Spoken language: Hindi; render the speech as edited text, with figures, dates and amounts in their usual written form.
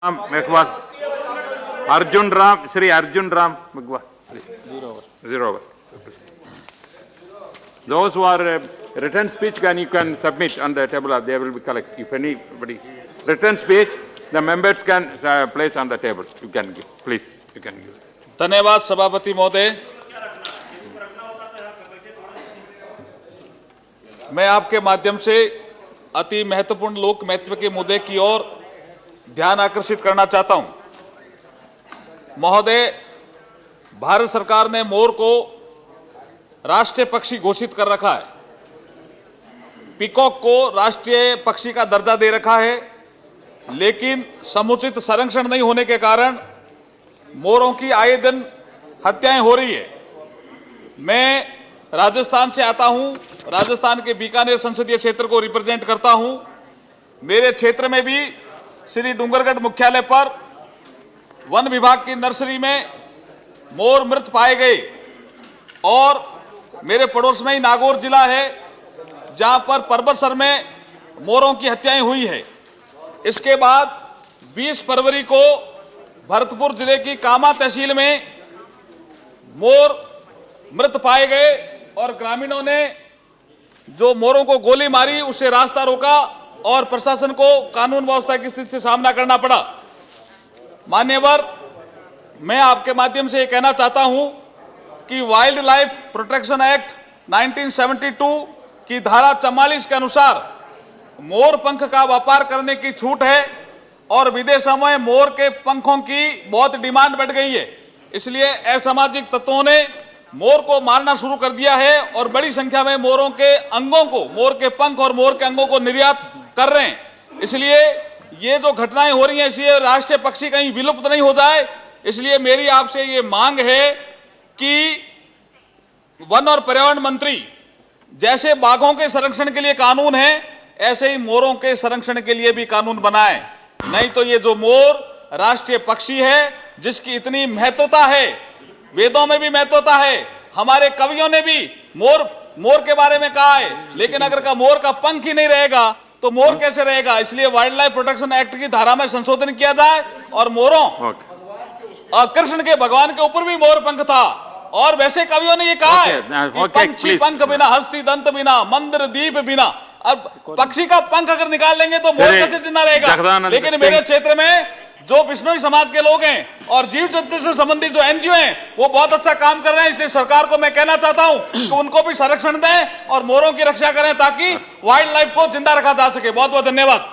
Meghwal. Arjun Ram, Sri Arjun Ram Meghwal. 0 over. Those who are written speech, you can submit on the table. They will be collected. If anybody written speech, the members can place on the table. You can give, please. You can give. धन्यवाद सभापति महोदय। मैं आपके माध्यम से अति महत्वपूर्ण लोक महत्व के मुद्दे की ओर ध्यान आकर्षित करना चाहता हूं। महोदय, भारत सरकार ने मोर को राष्ट्रीय पक्षी घोषित कर रखा है। पीकॉक को राष्ट्रीय पक्षी का दर्जा दे रखा है, लेकिन समुचित संरक्षण नहीं होने के कारण मोरों की आए दिन हत्याएं हो रही है। मैं राजस्थान से आता हूं, राजस्थान के बीकानेर संसदीय क्षेत्र को रिप्रेजेंट करता हूं। मेरे क्षेत्र में भी श्री डूंगरगढ़ मुख्यालय पर वन विभाग की नर्सरी में मोर मृत पाए गए और मेरे पड़ोस में ही नागौर जिला है, जहां पर परबतसर में मोरों की हत्याएं हुई है। इसके बाद 20 फरवरी को भरतपुर जिले की कामा तहसील में मोर मृत पाए गए और ग्रामीणों ने जो मोरों को गोली मारी उससे रास्ता रोका और प्रशासन को कानून व्यवस्था की स्थिति से सामना करना पड़ा। मान्यवर, मैं आपके माध्यम से ये कहना चाहता हूं कि वाइल्ड लाइफ प्रोटेक्शन एक्ट 1972 की धारा 44 के अनुसार मोर पंख का व्यापार करने की छूट है और विदेशों में मोर के पंखों की बहुत डिमांड बढ़ गई है। इसलिए असामाजिक तत्वों ने मोर को मारना शुरू कर दिया है और बड़ी संख्या में मोरों के अंगों को, मोर के पंख और मोर के अंगों को निर्यात कर रहे हैं। इसलिए ये जो घटनाएं हो रही हैं, इसलिए राष्ट्रीय पक्षी कहीं विलुप्त नहीं हो जाए। इसलिए मेरी आपसे ये मांग है कि वन और पर्यावरण मंत्री जैसे बाघों के संरक्षण के लिए कानून है, ऐसे ही मोरों के संरक्षण के लिए भी कानून बनाए। नहीं तो ये जो मोर राष्ट्रीय पक्षी है, जिसकी इतनी महत्वता है, वेदों में भी महत्वता है, हमारे कवियों ने भी मोर के बारे में कहा है, लेकिन अगर का मोर का पंख ही नहीं रहेगा तो मोर कैसे रहेगा। इसलिए वाइल्ड लाइफ प्रोटेक्शन एक्ट की धारा में संशोधन किया जाए और मोरों और कृष्ण के भगवान के ऊपर भी मोर पंख था। और वैसे कवियों ने ये कहा है कि पंछी पंख बिना, हस्ती दंत बिना, मंदिर दीप बिना। अब पक्षी का पंख अगर निकाल लेंगे तो मोर कैसे जिंदा रहेगा। लेकिन मेरे क्षेत्र में जो बिश्नोई समाज के लोग हैं और जीव जंतु से संबंधित जो एनजीओ हैं, वो बहुत अच्छा काम कर रहे हैं। इसलिए सरकार को मैं कहना चाहता हूं कि उनको भी संरक्षण दें और मोरों की रक्षा करें ताकि वाइल्ड लाइफ को जिंदा रखा जा सके। बहुत बहुत धन्यवाद।